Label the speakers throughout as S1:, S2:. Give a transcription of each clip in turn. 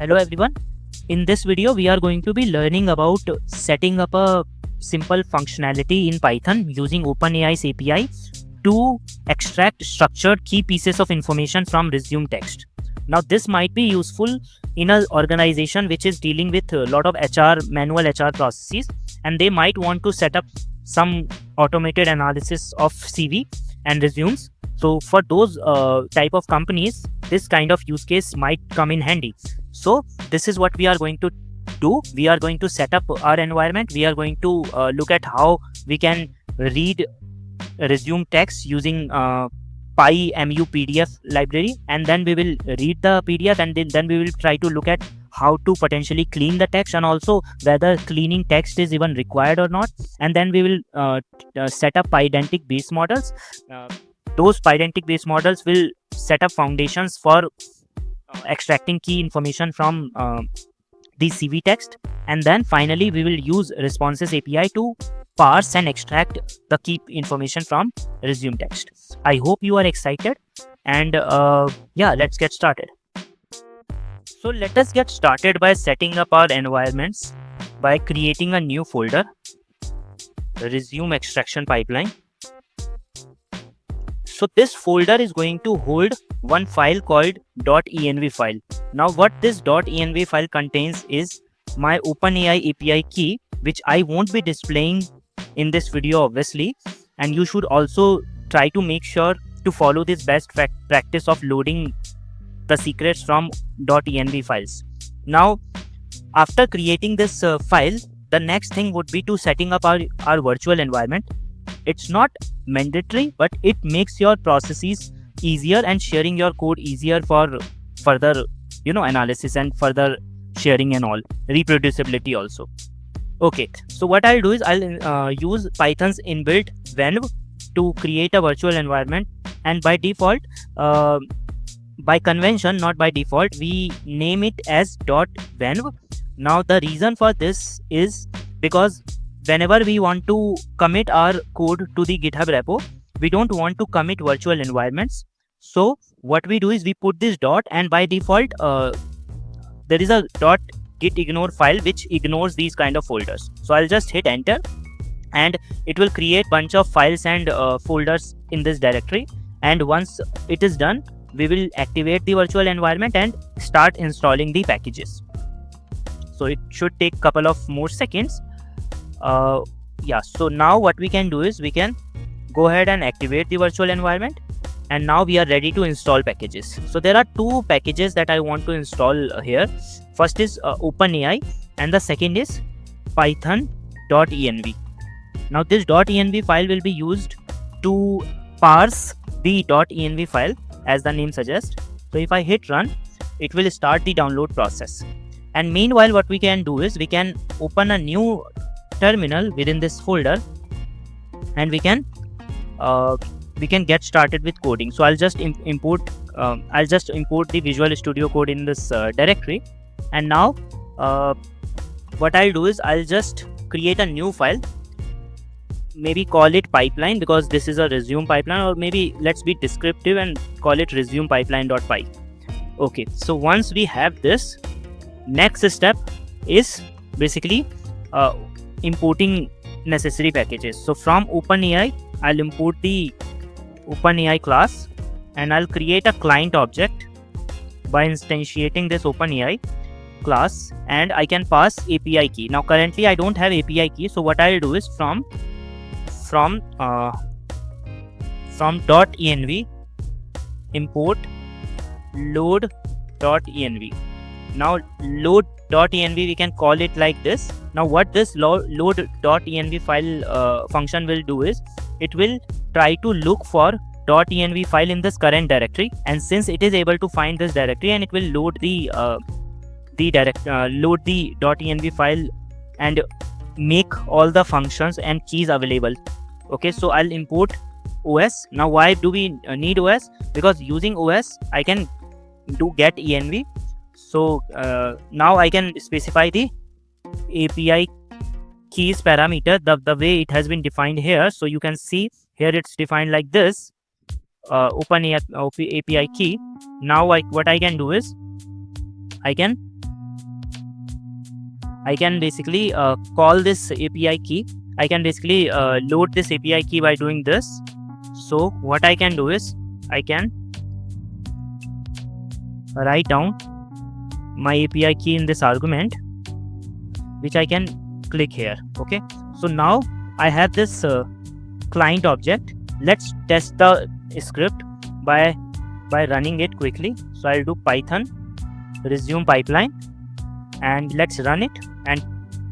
S1: Hello everyone. In this video we are going to be learning about setting up a simple functionality in Python using OpenAI's API to extract structured key pieces of information from resume text. Now this might be useful in an organization which is dealing with a lot of manual HR processes, and they might want to set up some automated analysis of CV and resumes. So for those type of companies, this kind of use case might come in handy. So this is what we are going to do. We are going to set up our environment. We are going to look at how we can read resume text using PyMuPDF library, and then we will read the PDF, and then we will try to look at how to potentially clean the text, and also whether cleaning text is even required or not. And then we will set up Pydantic base models. Those Pydantic base models will set up foundations for extracting key information from the CV text, and then finally we will use responses API to parse and extract the key information from resume text. I hope you are excited, and yeah, let's get started. So let us get started by setting up our environments by creating a new folder, resume extraction pipeline. So this folder is going to hold one file called .env file. Now what this .env file contains is my OpenAI API key, which I won't be displaying in this video obviously, and you should also try to make sure to follow this best practice of loading the secrets from .env files. Now after creating this file, the next thing would be to setting up our virtual environment. It's not mandatory, but it makes your processes easier and sharing your code easier for further analysis and further sharing and all, reproducibility also. Okay, so what I'll do is I'll use Python's inbuilt venv to create a virtual environment, and by default, by convention, not by default, we name it as .venv. Now the reason for this is because whenever we want to commit our code to the GitHub repo, we don't want to commit virtual environments. So what we do is we put this dot, and by default there is a .gitignore file which ignores these kind of folders. So I'll just hit enter, and it will create bunch of files and folders in this directory. And once it is done, we will activate the virtual environment and start installing the packages. So it should take a couple of more seconds. Yeah, so now what we can do is we can go ahead and activate the virtual environment, and now we are ready to install packages. So there are two packages that I want to install here. First is OpenAI, and the second is python.env. Now this .env file will be used to parse the .env file as the name suggests. So if I hit run, it will start the download process. And meanwhile what we can do is we can open a new terminal within this folder, and we can get started with coding. So I'll just import the Visual Studio Code in this directory, and now what I'll do is I'll just create a new file, maybe call it pipeline because this is a resume pipeline, or maybe let's be descriptive and call it resume pipeline.py. Okay, so once we have this, next step is basically importing necessary packages. So from OpenAI, I'll import the OpenAI class, and I'll create a client object by instantiating this OpenAI class, and I can pass API key. Now currently I don't have API key, so what I'll do is from .env import load.env. Now load.env, we can call it like this. Now what this load.env file function will do is it will try to look for .env file in this current directory, and since it is able to find this directory, and it will load the .env file and make all the functions and keys available. Okay, so I'll import OS. Now why do we need OS? Because using OS I can do get env. So now I can specify the API keys parameter the way it has been defined here. So you can see here it's defined like this, OpenAI API key. Now what I can do is I can I can basically call this API key. I can basically load this API key by doing this. So what I can do is I can write down my API key in this argument, which I can click here. Okay, so now I have this client object. Let's test the script by running it quickly. So I'll do Python resume pipeline and let's run it and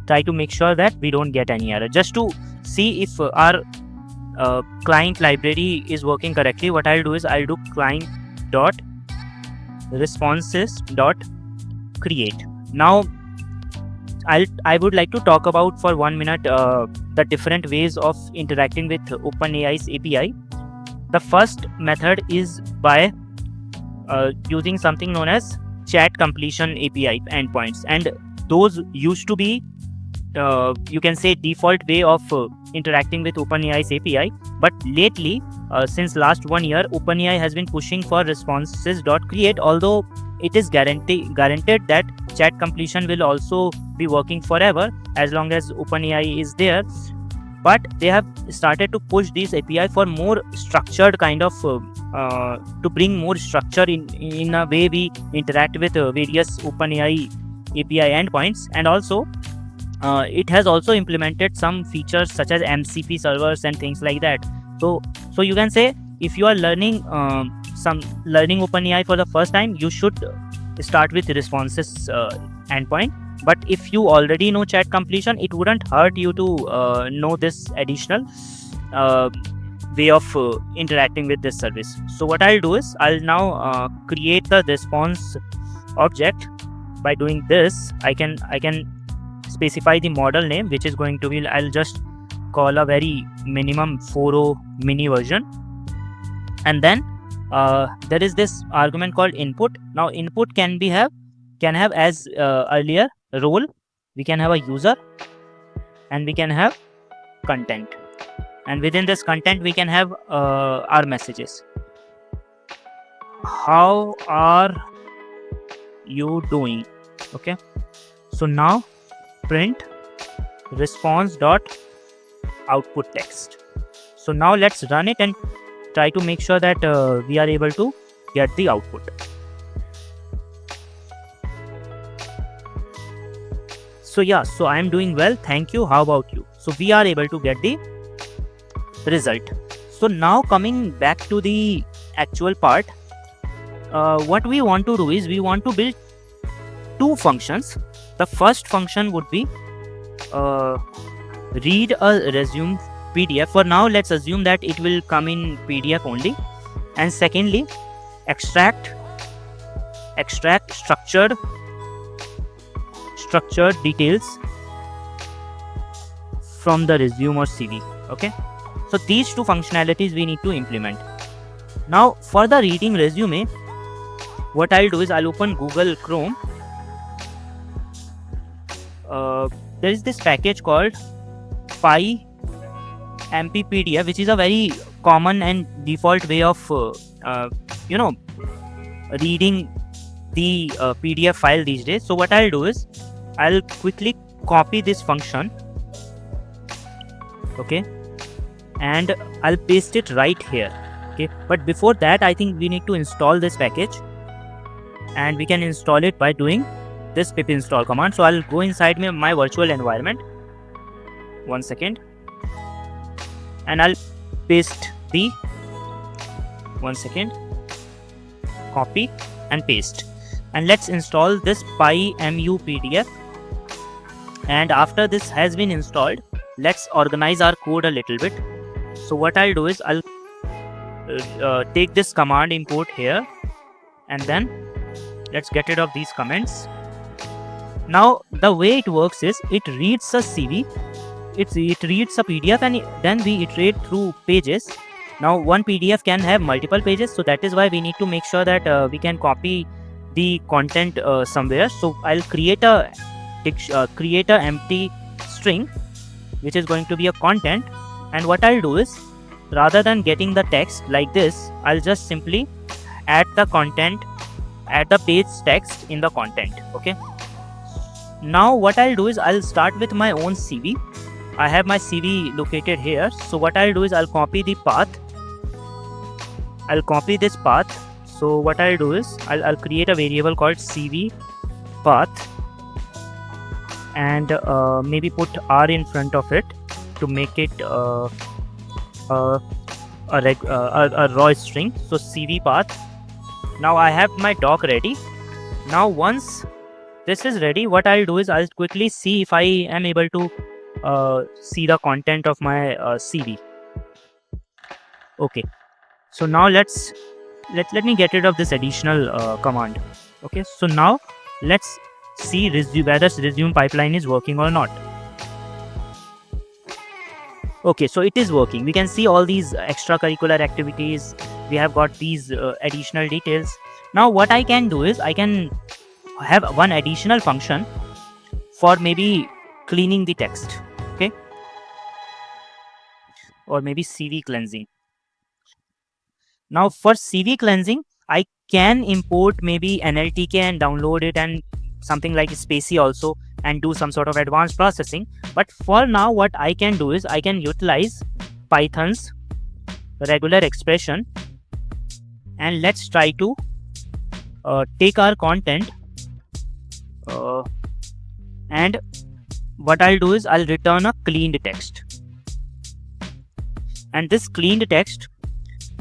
S1: try to make sure that we don't get any error, just to see if our client library is working correctly. What I'll do is I'll do client dot responses dot create. Now I would like to talk about for 1 minute the different ways of interacting with OpenAI's API. The first method is by using something known as chat completion API endpoints, and those used to be you can say default way of interacting with OpenAI's API. But lately, since last 1 year, OpenAI has been pushing for responses.create, although it is guaranteed that chat completion will also be working forever as long as OpenAI is there. But they have started to push this API for more structured kind of to bring more structure in a way we interact with various OpenAI API endpoints. And also it has also implemented some features such as MCP servers and things like that. So you can say if you are learning learning OpenAI for the first time, you should start with responses endpoint. But if you already know chat completion, it wouldn't hurt you to know this additional way of interacting with this service. So what I'll do is I'll now create the response object. By doing this, I can specify the model name, which is going to be, I'll just call a very minimum 4.0 mini version. And then there is this argument called input. Now input can have as earlier role, we can have a user, and we can have content, and within this content we can have our messages. How are you doing? Okay, so now print response dot output text. So now let's run it and try to make sure that we are able to get the output. So yeah, so I am doing well, thank you. How about you? So we are able to get the result. So now coming back to the actual part, what we want to do is we want to build two functions. The first function would be read a resume PDF. For now, let's assume that it will come in PDF only. And secondly, extract structured details from the resume or CV. Okay, so these two functionalities we need to implement. Now for the reading resume, what I'll do is I'll open Google Chrome. There is this package called PyMuPDF, which is a very common and default way of reading the PDF file these days. So what I'll do is I'll quickly copy this function, okay, and I'll paste it right here. Okay, but before that I think we need to install this package, and we can install it by doing this pip install command. So I'll go inside my virtual environment. 1 second, and I'll paste the 1 second, copy and paste, and let's install this PyMuPDF. And after this has been installed, let's organize our code a little bit. So what I'll do is I'll take this command import here, and then let's get rid of these comments. Now the way it works is it reads a CV, it reads a PDF, and then we iterate through pages. Now one PDF can have multiple pages, so that is why we need to make sure that we can copy the content somewhere. So I'll create a empty string which is going to be a content, and what I'll do is rather than getting the text like this, I'll just simply add the content, add the page text in the content. Okay, now what I'll do is I'll start with my own CV. I have my CV located here. So what I'll do is I'll copy the path. I'll copy this path. So what I'll do is I'll create a variable called CV path, and maybe put R in front of it to make it a raw string. So CV path. Now I have my doc ready. Now once this is ready, what I'll do is I'll quickly see if I am able to see the content of my CV. Okay, so now let me get rid of this additional command. Okay, so now let's see whether resume pipeline is working or not. Okay, so it is working. We can see all these extracurricular activities. We have got these additional details. Now what I can do is I can have one additional function for maybe cleaning the text. Okay, or maybe CV cleansing. Now for CV cleansing, I can import maybe NLTK and download it, and something like Spacey also, and do some sort of advanced processing. But for now, what I can do is I can utilize Python's regular expression, and let's try to take our content, and what I'll do is I'll return a cleaned text. And this cleaned text,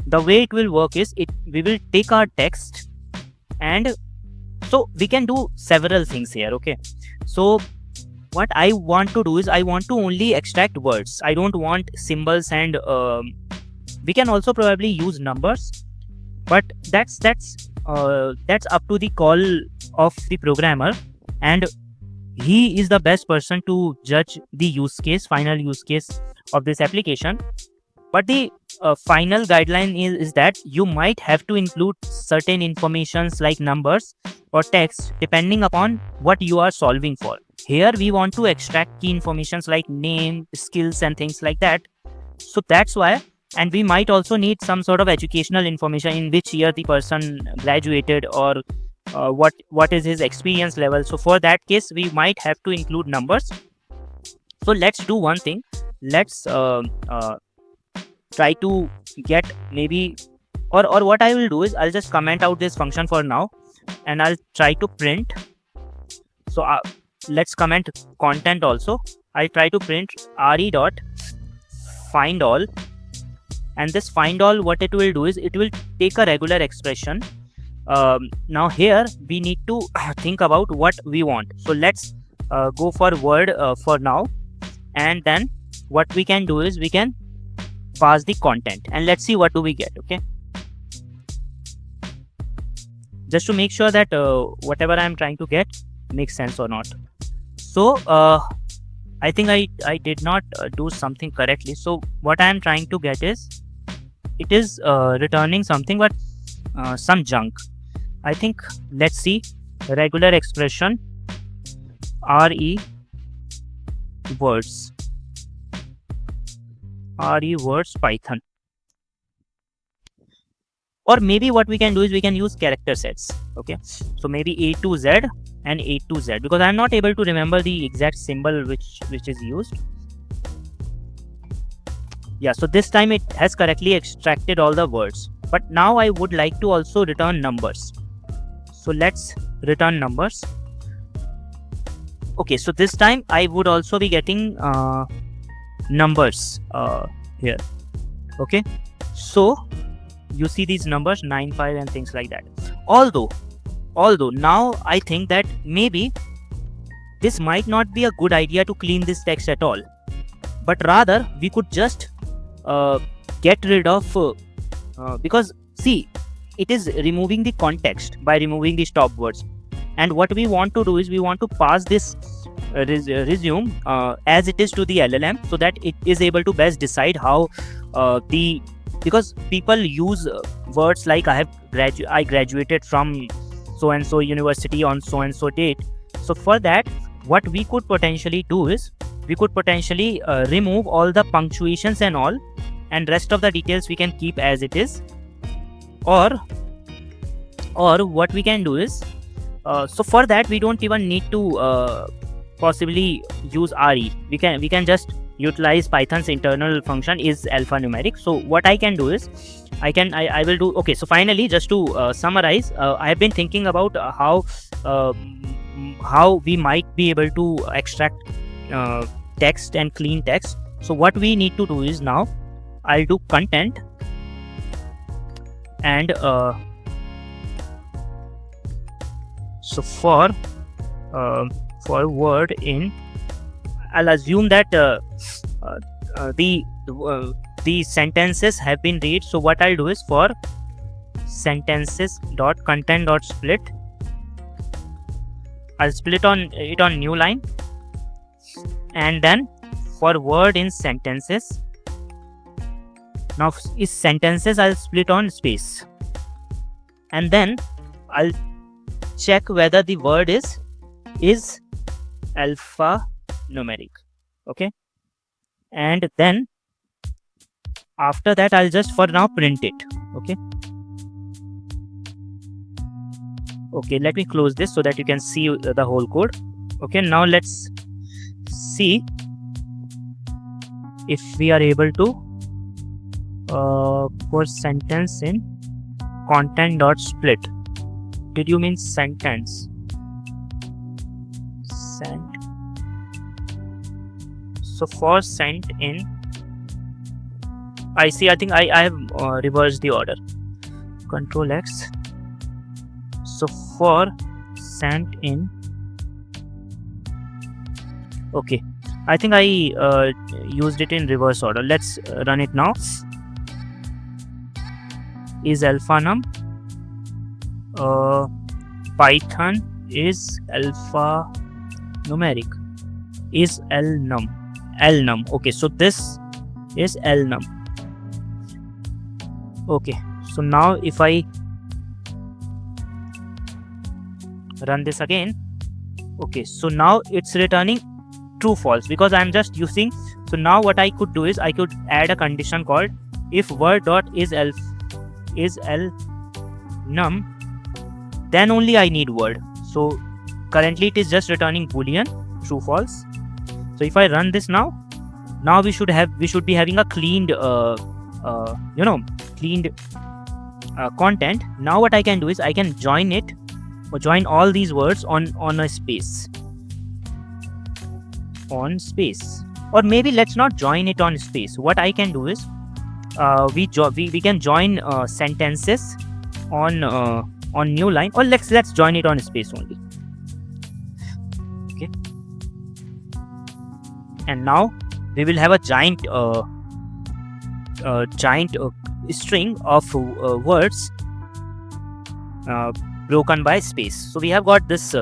S1: the way it will work is we will take our text, and so we can do several things here. Okay, so what I want to do is I want to only extract words. I don't want symbols, and we can also probably use numbers, but that's up to the call of the programmer, and he is the best person to judge the final use case of this application. But the final guideline is that you might have to include certain informations like numbers or text depending upon what you are solving for. Here we want to extract key informations like name, skills, and things like that. So that's why, and we might also need some sort of educational information, in which year the person graduated, or what is his experience level. So for that case, we might have to include numbers. So let's do one thing. Let's try to get maybe, or what I will do is I'll just comment out this function for now, and I'll try to print. So let's comment content also. I'll try to print re dot find all, and this find all, what it will do is it will take a regular expression. Now here we need to think about what we want. So let's go for word for now, and then what we can do is we can pass the content, and let's see what do we get. Okay, just to make sure that whatever I'm trying to get makes sense or not. So I think I did not do something correctly. So what I'm trying to get is, it is returning something, but some junk. I think, let's see, regular expression re words Python. Or maybe what we can do is we can use character sets. Okay, so maybe A to Z and A to Z, because I'm not able to remember the exact symbol which is used. Yeah, so this time it has correctly extracted all the words, but now I would like to also return numbers. So let's return numbers. Okay, so this time I would also be getting numbers here. Okay, so you see these numbers 9, 5 and things like that. Although now I think that maybe this might not be a good idea to clean this text at all, but rather we could just get rid of because see, it is removing the context by removing the stop words, and what we want to do is we want to pass this resume as it is to the LLM, so that it is able to best decide how because people use words like I graduated from so and so university on so and so date. So for that, what we could potentially do is we could potentially remove all the punctuations and all, and rest of the details we can keep as it is. Or what we can do is so for that we don't even need to possibly use RE. We can just utilize Python's internal function is alphanumeric. So what I can do is I will do. Okay, so finally, just to summarize, I have been thinking about how we might be able to extract text and clean text. So what we need to do is, now I'll do content, and so for word in, I'll assume that the sentences have been read. So what I'll do is, for sentences.content.split, I'll split it on new line, and then for word in sentences, now is sentences, I'll split on space, and then I'll check whether the word is alphanumeric. Okay, and then after that I'll just for now print it. Okay, let me close this so that you can see the whole code. Okay, now let's see if we are able to for sentence in content.split. Did you mean sentence? So for sent in, I see, I think I have reversed the order. Control X. So for sent in, okay, I think I used it in reverse order. Let's run it now. Is alphanum, Python is alphanumeric, is lnum. Okay, so this is lnum. Okay, so now if I run this again, okay, so now it's returning true false because I'm just using. So now what I could do is I could add a condition called if word dot is lnum, then only I need word. So currently it is just returning boolean true false. So if I run this now we should be having a cleaned cleaned content. Now what I can do is I can join it, or join all these words on a space, or maybe let's not join it on space. What I can do is we can join sentences on new line, or let's join it on space only. Okay, and now we will have a giant string of words broken by space. So we have got this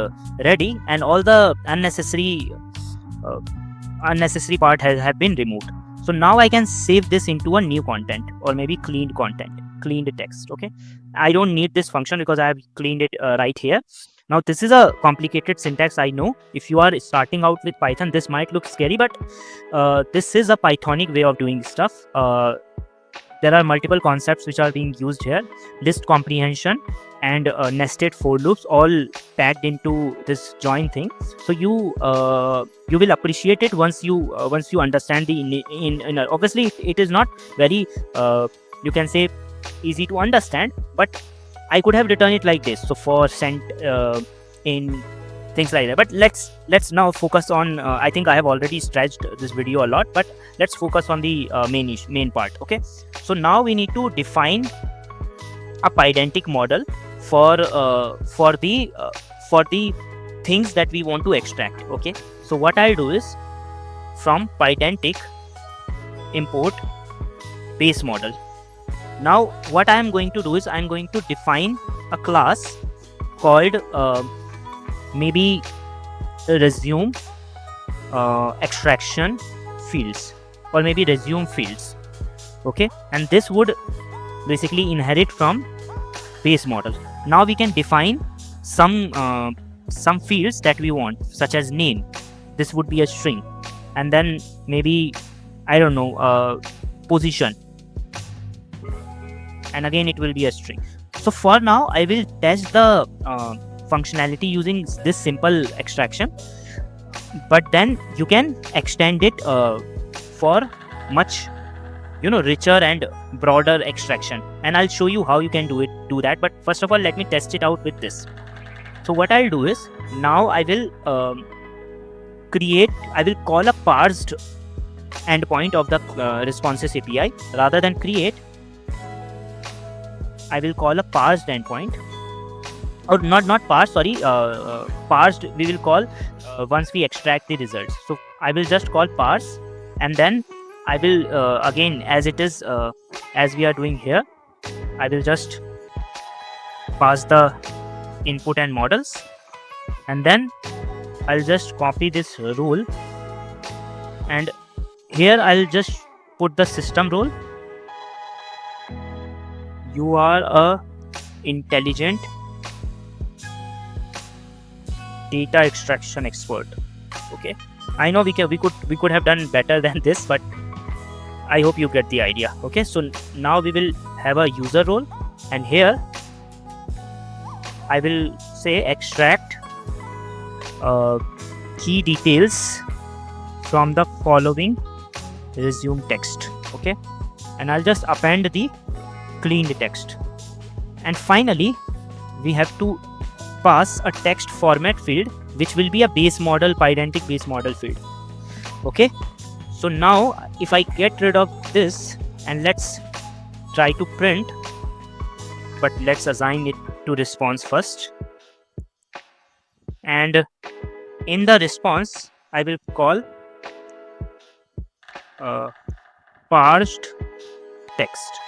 S1: ready, and all the unnecessary part have been removed. So now I can save this into a new content, or maybe cleaned text. Okay, I don't need this function because I have cleaned it right here. Now this is a complicated syntax, I know. If you are starting out with Python, this might look scary, but this is a Pythonic way of doing stuff. There are multiple concepts which are being used here: list comprehension and nested for loops, all packed into this join thing. So you will appreciate it once you understand the obviously it is not very you can say easy to understand, but I could have written it like this. So for sent in, things like that. But let's now focus on I think I have already stretched this video a lot, but let's focus on the main part. Okay, so now we need to define a Pydantic model for the things that we want to extract. Okay, so what I'll do is, from Pydantic import base model. Now what I am going to do is I'm going to define a class called maybe resume extraction fields, or maybe resume fields. Okay, and this would basically inherit from base model. Now we can define some fields that we want, such as name. This would be a string, and then maybe I don't know position, and again it will be a string. So for now I will test the functionality using this simple extraction. but then you can extend it for much richer and broader extraction, and I'll show you how you can do that. But first of all, let me test it out with this. So what I'll do is, now I will call a parsed endpoint of the responses API. Rather than create, I will call a parsed endpoint, or not parsed, sorry, parsed we will call once we extract the results. So I will just call parse, and then I will again, as it is as we are doing here, I will just pass the input and models, and then I'll just copy this rule, and here I'll just put the system role. You are a intelligent data extraction expert. Okay, I know we could have done better than this, but I hope you get the idea. Okay, so now we will have a user role, and here I will say extract key details from the following resume text. Okay, and I'll just append the cleaned text, and finally we have to pass a text format field, which will be a base model, Pydantic base model field. Okay, so now if I get rid of this, and let's try to print, but let's assign it to response first, and in the response I will call parsed text.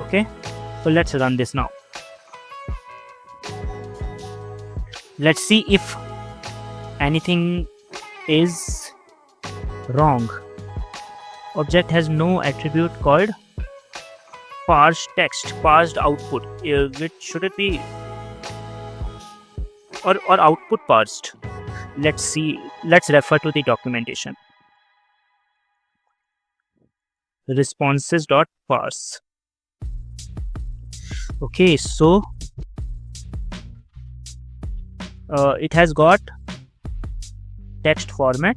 S1: Okay, so let's run this now. Let's see if anything is wrong. Object has no attribute called parsed text, parsed output. Which should it be? Or output parsed? Let's see. Let's refer to the documentation. Responses.parse. Okay, so it has got text format.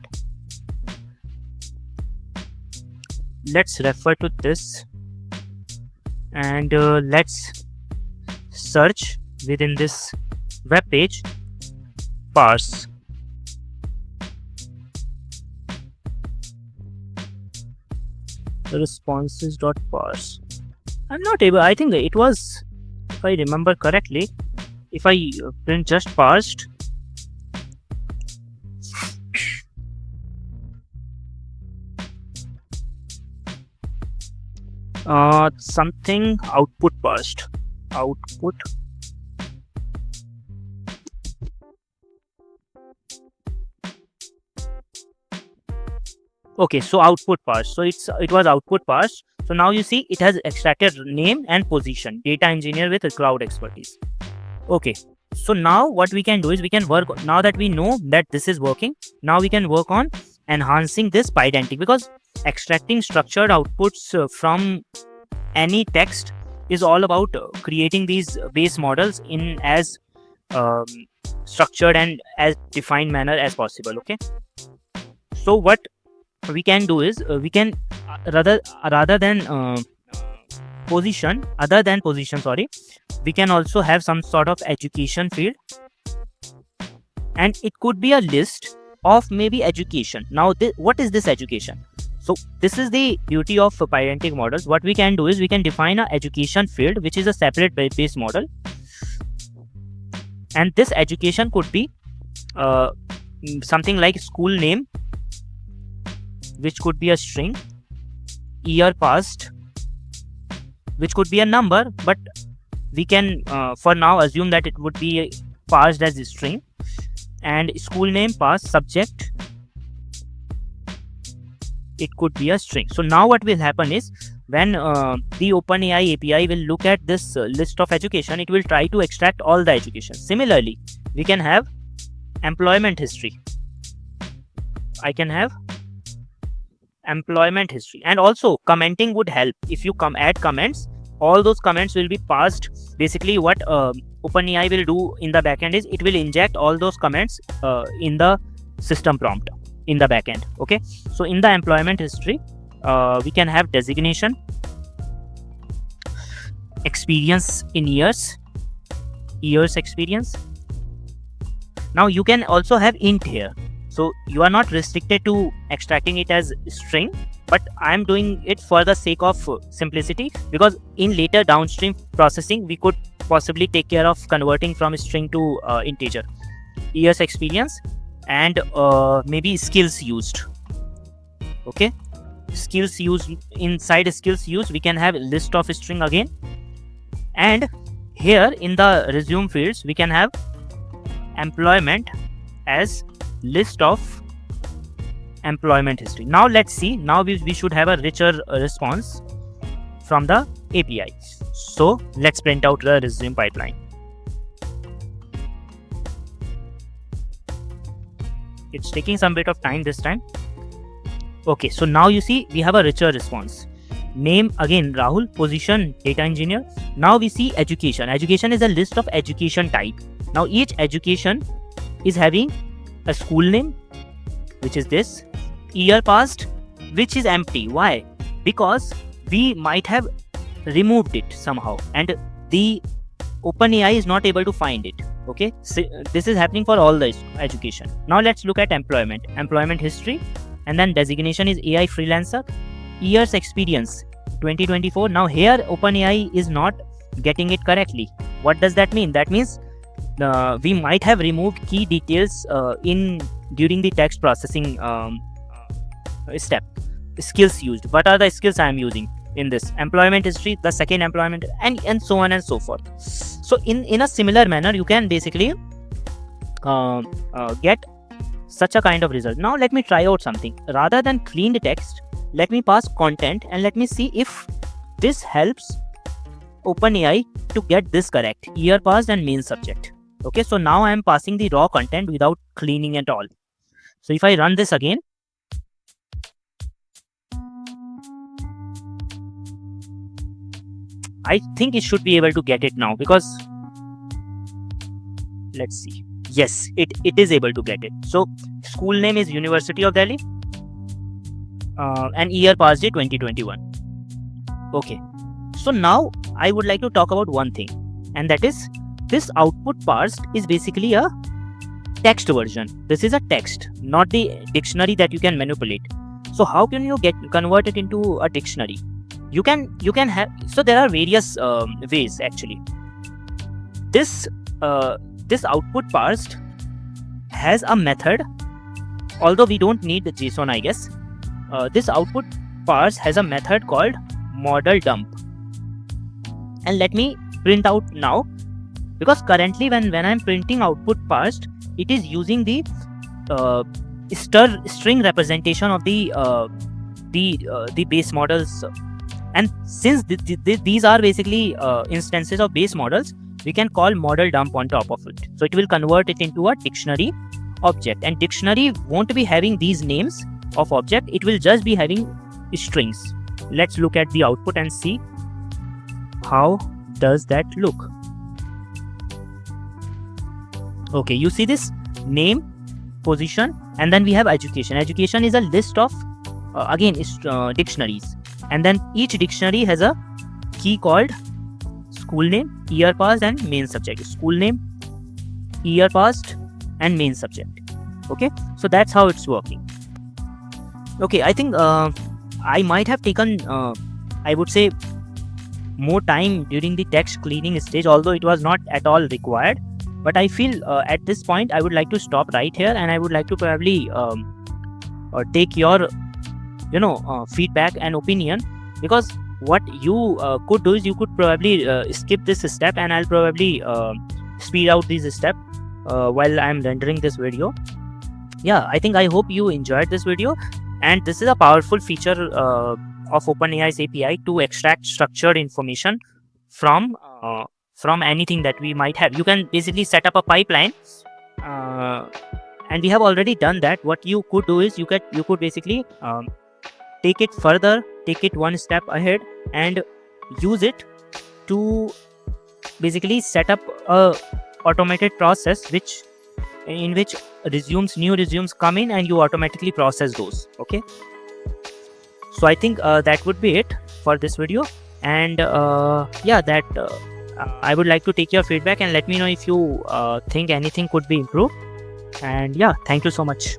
S1: Let's refer to this, and let's search within this web page parse. Responses.parse. I'm not able, I think it was, if I remember correctly, if I print just parsed, something output parsed, output okay, so output parse, so it was output parse. So now you see it has extracted name and position, data engineer with cloud expertise. Okay, so now what we can do is we can work, now that we know that this is working, now we can work on enhancing this Pydantic, because extracting structured outputs from any text is all about creating these base models in as structured and as defined manner as possible. Okay, so what we can do is we can other than position, sorry, we can also have some sort of education field, and it could be a list of maybe education. Now what is this education? So this is the beauty of Pydantic models. What we can do is we can define a education field, which is a separate base model, and this education could be something like school name, which could be a string, year passed, which could be a number, but we can for now assume that it would be parsed as a string, and school name pass subject, it could be a string. So now what will happen is when the OpenAI API will look at this list of education, it will try to extract all the education. Similarly, we can have employment history. I can have employment history, and also commenting would help. If you add comments, all those comments will be passed. Basically what OpenAI will do in the backend is it will inject all those comments in the system prompt in the backend. Okay, so in the employment history, we can have designation, experience in years experience. Now you can also have int here, so you are not restricted to extracting it as string, but I am doing it for the sake of simplicity, because in later downstream processing we could possibly take care of converting from string to integer. Years experience and maybe skills used. Okay, skills used, inside skills used we can have list of string again, and here in the resume fields we can have employment as list of employment history. Now let's see, now we should have a richer response from the API. So let's print out the resume pipeline. It's taking some bit of time this time. Okay, so now you see we have a richer response. Name again Rahul, position data engineer. Now we see education. Education is a list of education type. Now each education is having a school name, which is this, year passed, which is empty. Why? Because we might have removed it somehow and the OpenAI is not able to find it. Okay, so this is happening for all the education. Now let's look at employment history, and then designation is AI freelancer, years experience 2024. Now here OpenAI is not getting it correctly. What does that mean? That means we might have removed key details during the text processing step. Skills used. What are the skills I am using in this employment history, the second employment, and so on and so forth. So in a similar manner you can basically get such a kind of result. Now let me try out something. Rather than cleaned text, let me pass content and let me see if this helps OpenAI to get this correct, year passed and main subject. Okay, so now I am passing the raw content without cleaning at all. So if I run this again, I think it should be able to get it now, because let's see. Yes, it is able to get it. So school name is University of Delhi and year passed is 2021. Okay, so now I would like to talk about one thing, and that is this output parsed is basically a text version. This is a text, not the dictionary that you can manipulate. So how can you convert it into a dictionary? You can have, so there are various ways actually. This output parsed has a method, although we don't need the JSON, I guess. This output parse has a method called model dump, and let me print out now, because currently when I'm printing output parsed, it is using the string representation of the base models, and since these are basically instances of base models, we can call model dump on top of it. So it will convert it into a dictionary object, and dictionary won't be having these names of object, it will just be having strings. Let's look at the output and see how does that look. Okay, you see this name, position, and then we have education. Education is a list of again dictionaries, and then each dictionary has a key called school name, year passed, and main subject. School name, year passed, and main subject. Okay, so that's how it's working. Okay, I think I might have taken I would say more time during the text cleaning stage, although it was not at all required. But I feel at this point I would like to stop right here, and I would like to probably take your feedback and opinion, because what you could do is you could probably skip this step, and I'll probably speed out this step while I'm rendering this video. Yeah, I hope you enjoyed this video, and this is a powerful feature of OpenAI's API to extract structured information from anything that we might have. You can basically set up a pipeline, and we have already done that. What you could do is you could basically take it further, take it one step ahead, and use it to basically set up a automated process in which new resumes come in, and you automatically process those. Okay, so I think that would be it for this video. And yeah, that I would like to take your feedback and let me know if you think anything could be improved. And yeah, thank you so much.